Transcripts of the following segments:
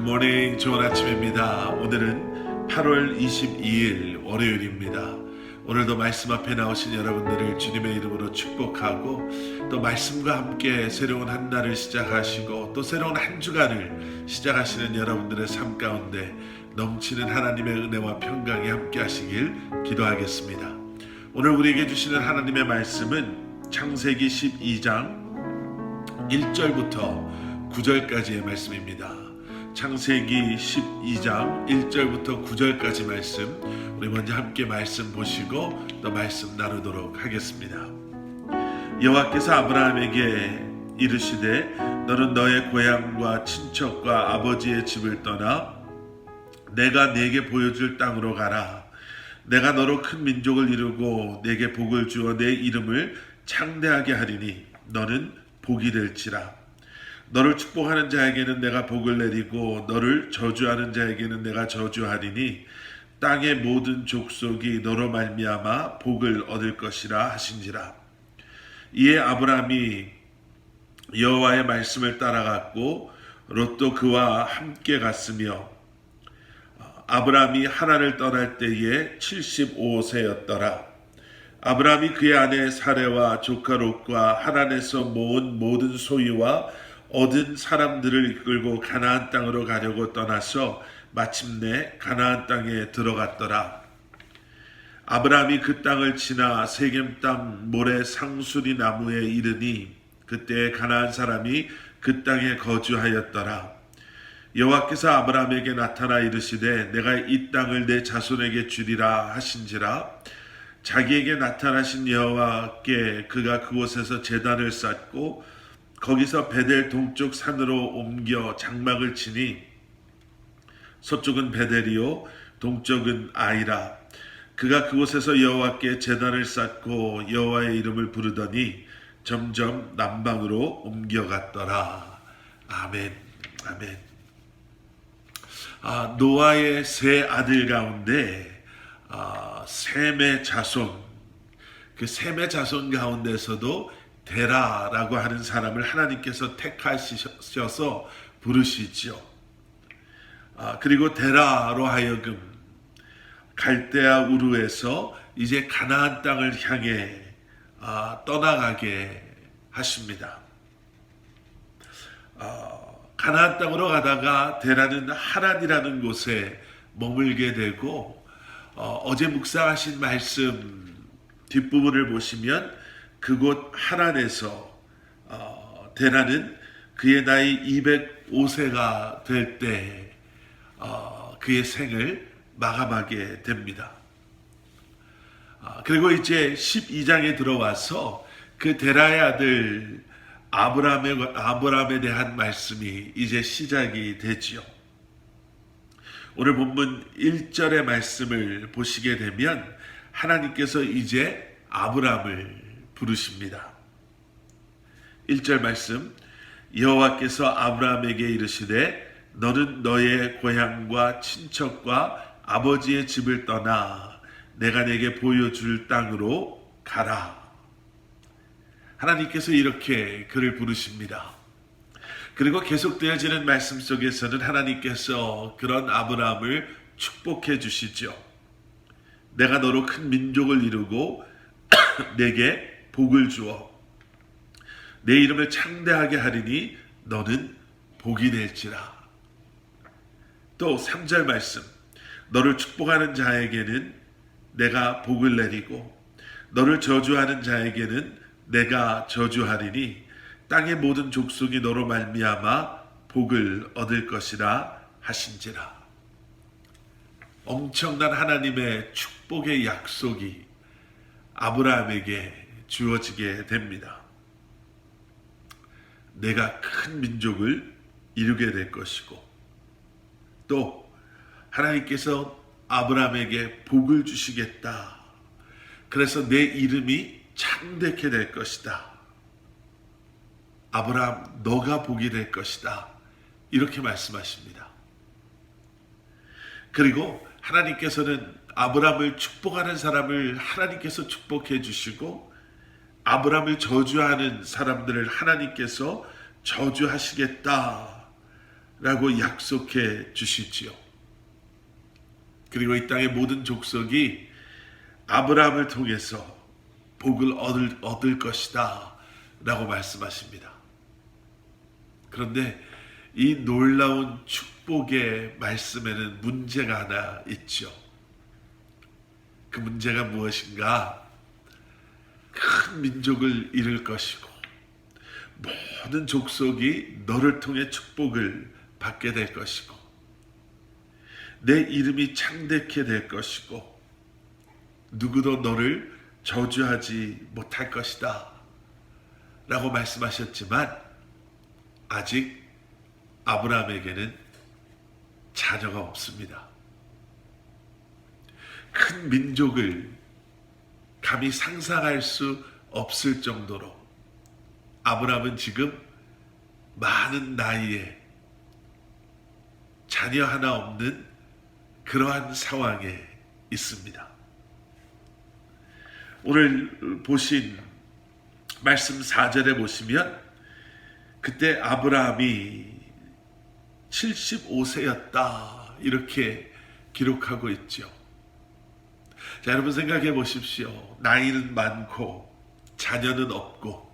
굿모닝, 좋은 아침입니다. 오늘은 8월 22일 월요일입니다. 오늘도 말씀 앞에 나오신 여러분들을 주님의 이름으로 축복하고 또 말씀과 함께 새로운 한 날을 시작하시고 또 새로운 한 주간을 시작하시는 여러분들의 삶 가운데 넘치는 하나님의 은혜와 평강이 함께 하시길 기도하겠습니다. 오늘 우리에게 주시는 하나님의 말씀은 창세기 12장 1절부터 9절까지의 말씀입니다. 창세기 12장 1절부터 9절까지 말씀, 우리 먼저 함께 말씀 보시고 또 말씀 나누도록 하겠습니다. 여호와께서 아브라함에게 이르시되 너는 너의 고향과 친척과 아버지의 집을 떠나 내가 네게 보여줄 땅으로 가라. 내가 너로 큰 민족을 이루고 네게 복을 주어 내 이름을 창대하게 하리니 너는 복이 될지라. 너를 축복하는 자에게는 내가 복을 내리고 너를 저주하는 자에게는 내가 저주하리니 땅의 모든 족속이 너로 말미암아 복을 얻을 것이라 하신지라. 이에 아브라함이 여호와의 말씀을 따라갔고 롯도 그와 함께 갔으며 아브라함이 하란을 떠날 때에 75세였더라. 아브라함이 그의 아내 사레와 조카 롯과 하란에서 모은 모든 소유와 얻은 사람들을 이끌고 가나안 땅으로 가려고 떠나서 마침내 가나안 땅에 들어갔더라. 아브라함이 그 땅을 지나 세겜 땅 모래 상수리 나무에 이르니 그때 가나안 사람이 그 땅에 거주하였더라. 여호와께서 아브라함에게 나타나 이르시되 내가 이 땅을 내 자손에게 주리라 하신지라. 자기에게 나타나신 여호와께 그가 그곳에서 제단을 쌓고 거기서 베델 동쪽 산으로 옮겨 장막을 치니 서쪽은 베델이요 동쪽은 아이라. 그가 그곳에서 여호와께 제단을 쌓고 여호와의 이름을 부르더니 점점 남방으로 옮겨갔더라. 아멘. 아멘. 노아의 세 아들 가운데 셈의 자손, 그 셈의 자손 가운데서도 데라라고 하는 사람을 하나님께서 택하셔서 부르시죠. 그리고 데라로 하여금 갈대아 우르에서 이제 가나안 땅을 향해 떠나가게 하십니다. 가나안 땅으로 가다가 데라는 하란이라는 곳에 머물게 되고 어제 묵상하신 말씀 뒷부분을 보시면 그곳 하란에서 데라는 그의 나이 205세가 될 때 그의 생을 마감하게 됩니다. 그리고 이제 12장에 들어와서 그 데라의 아들 아브라함에 대한 말씀이 이제 시작이 되지요. 오늘 본문 1절의 말씀을 보시게 되면 하나님께서 이제 아브라함을 부르십니다. 1절 말씀, 여호와께서 아브라함에게 이르시되 너는 너의 고향과 친척과 아버지의 집을 떠나 내가 내게 보여줄 땅으로 가라. 하나님께서 이렇게 그를 부르십니다. 그리고 계속되어지는 말씀 속에서는 하나님께서 그런 아브라함을 축복해 주시죠. 내가 너로 큰 민족을 이루고 내게 복을 주어 내 이름을 창대하게 하리니 너는 복이 될지라. 또 3절 말씀, 너를 축복하는 자에게는 내가 복을 내리고 너를 저주하는 자에게는 내가 저주하리니 땅의 모든 족속이 너로 말미암아 복을 얻을 것이라 하신지라. 엄청난 하나님의 축복의 약속이 아브라함에게 주어지게 됩니다. 내가 큰 민족을 이루게 될 것이고 또 하나님께서 아브라함에게 복을 주시겠다. 그래서 내 이름이 창대케 될 것이다. 아브라함 너가 복이 될 것이다. 이렇게 말씀하십니다. 그리고 하나님께서는 아브라함을 축복하는 사람을 하나님께서 축복해 주시고 아브라함을 저주하는 사람들을 하나님께서 저주하시겠다라고 라고 약속해 주시지요. 그리고 이 땅의 모든 족속이 아브라함을 통해서 복을 얻을 것이다 라고 말씀하십니다. 그런데 이 놀라운 축복의 말씀에는 문제가 하나 있죠. 그 문제가 무엇인가? 큰 민족을 이룰 것이고 모든 족속이 너를 통해 축복을 받게 될 것이고 내 이름이 창대케 될 것이고 누구도 너를 저주하지 못할 것이다 라고 말씀하셨지만 아직 아브라함에게는 자녀가 없습니다. 큰 민족을 감히 상상할 수 없을 정도로 아브라함은 지금 많은 나이에 자녀 하나 없는 그러한 상황에 있습니다. 오늘 보신 말씀 4절에 보시면 그때 아브라함이 75세였다 이렇게 기록하고 있죠. 자, 여러분 생각해 보십시오. 나이는 많고 자녀는 없고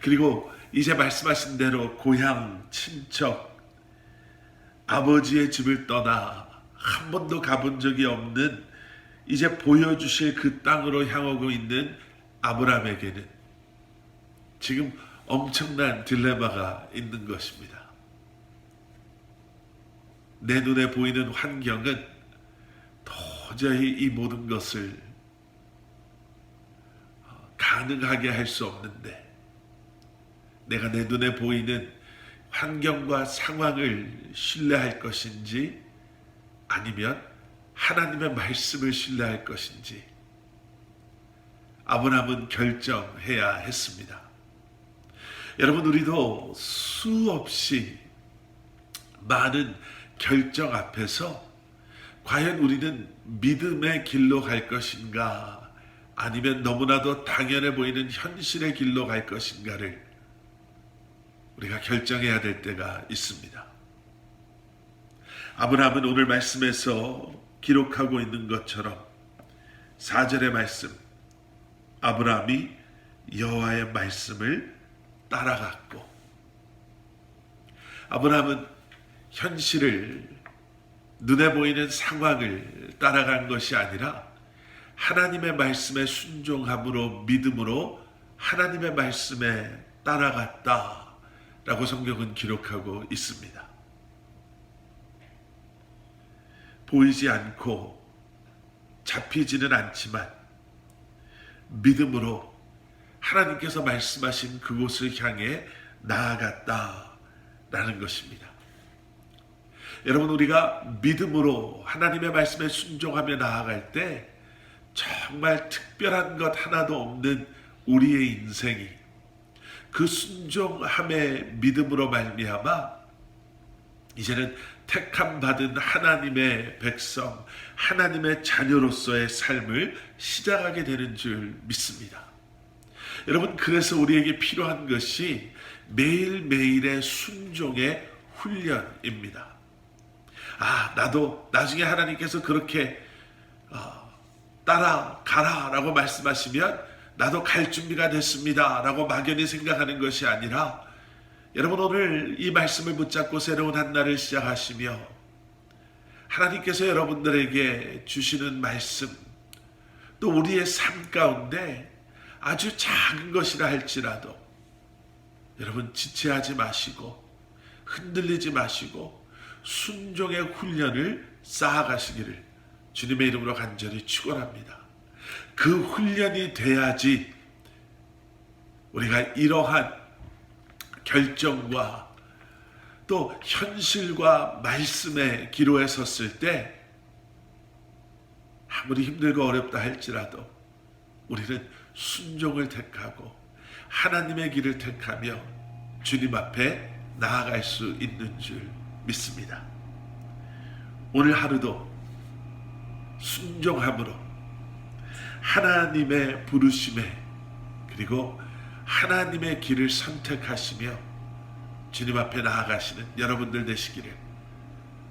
그리고 이제 말씀하신 대로 고향, 친척, 아버지의 집을 떠나 한 번도 가본 적이 없는 이제 보여주실 그 땅으로 향하고 있는 아브라함에게는 지금 엄청난 딜레마가 있는 것입니다. 내 눈에 보이는 환경은 도저히 이 모든 것을 가능하게 할 수 없는데 내가 내 눈에 보이는 환경과 상황을 신뢰할 것인지 아니면 하나님의 말씀을 신뢰할 것인지 아브라함은 결정해야 했습니다. 여러분 우리도 수없이 많은 결정 앞에서 과연 우리는 믿음의 길로 갈 것인가 아니면 너무나도 당연해 보이는 현실의 길로 갈 것인가를 우리가 결정해야 될 때가 있습니다. 아브라함은 오늘 말씀에서 기록하고 있는 것처럼 4절의 말씀 아브라함이 여호와의 말씀을 따라갔고 아브라함은 현실을 눈에 보이는 상황을 따라간 것이 아니라 하나님의 말씀에 순종함으로 믿음으로 하나님의 말씀에 따라갔다라고 성경은 기록하고 있습니다. 보이지 않고 잡히지는 않지만 믿음으로 하나님께서 말씀하신 그곳을 향해 나아갔다라는 것입니다. 여러분 우리가 믿음으로 하나님의 말씀에 순종하며 나아갈 때 정말 특별한 것 하나도 없는 우리의 인생이 그 순종함의 믿음으로 말미암아 이제는 택함 받은 하나님의 백성, 하나님의 자녀로서의 삶을 시작하게 되는 줄 믿습니다. 여러분 그래서 우리에게 필요한 것이 매일매일의 순종의 훈련입니다. 나도 나중에 하나님께서 그렇게 따라가라 라고 말씀하시면 나도 갈 준비가 됐습니다 라고 막연히 생각하는 것이 아니라 여러분 오늘 이 말씀을 붙잡고 새로운 한 날을 시작하시며 하나님께서 여러분들에게 주시는 말씀 또 우리의 삶 가운데 아주 작은 것이라 할지라도 여러분 지체하지 마시고 흔들리지 마시고 순종의 훈련을 쌓아가시기를 주님의 이름으로 간절히 축원합니다. 그 훈련이 돼야지 우리가 이러한 결정과 또 현실과 말씀의 기로에 섰을 때 아무리 힘들고 어렵다 할지라도 우리는 순종을 택하고 하나님의 길을 택하며 주님 앞에 나아갈 수 있는 줄 믿습니다. 오늘 하루도 순종함으로 하나님의 부르심에 그리고 하나님의 길을 선택하시며 주님 앞에 나아가시는 여러분들 되시기를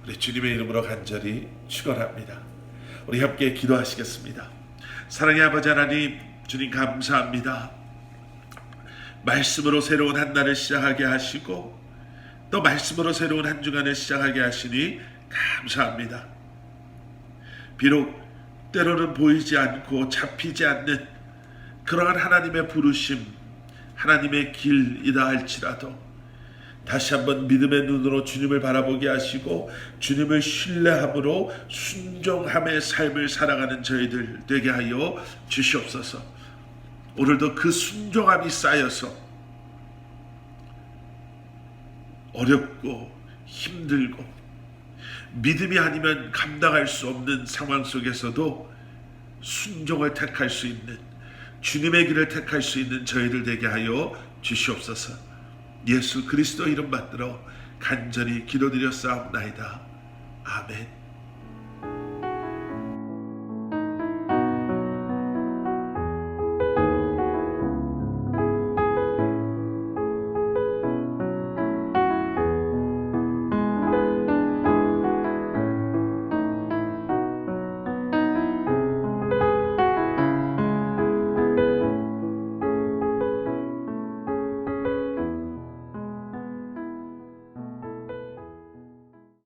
우리 주님의 이름으로 간절히 축원합니다. 우리 함께 기도하시겠습니다. 사랑의 아버지 하나님, 주님 감사합니다. 말씀으로 새로운 한 날을 시작하게 하시고 또 말씀으로 새로운 한 주간을 시작하게 하시니 감사합니다. 비록 때로는 보이지 않고 잡히지 않는 그러한 하나님의 부르심, 하나님의 길이다 할지라도 다시 한번 믿음의 눈으로 주님을 바라보게 하시고 주님을 신뢰함으로 순종함의 삶을 살아가는 저희들 되게 하여 주시옵소서. 오늘도 그 순종함이 쌓여서 어렵고 힘들고 믿음이 아니면 감당할 수 없는 상황 속에서도 순종을 택할 수 있는, 주님의 길을 택할 수 있는 저희들 되게 하여 주시옵소서. 예수 그리스도 이름 받들어 간절히 기도드렸사옵나이다. 아멘.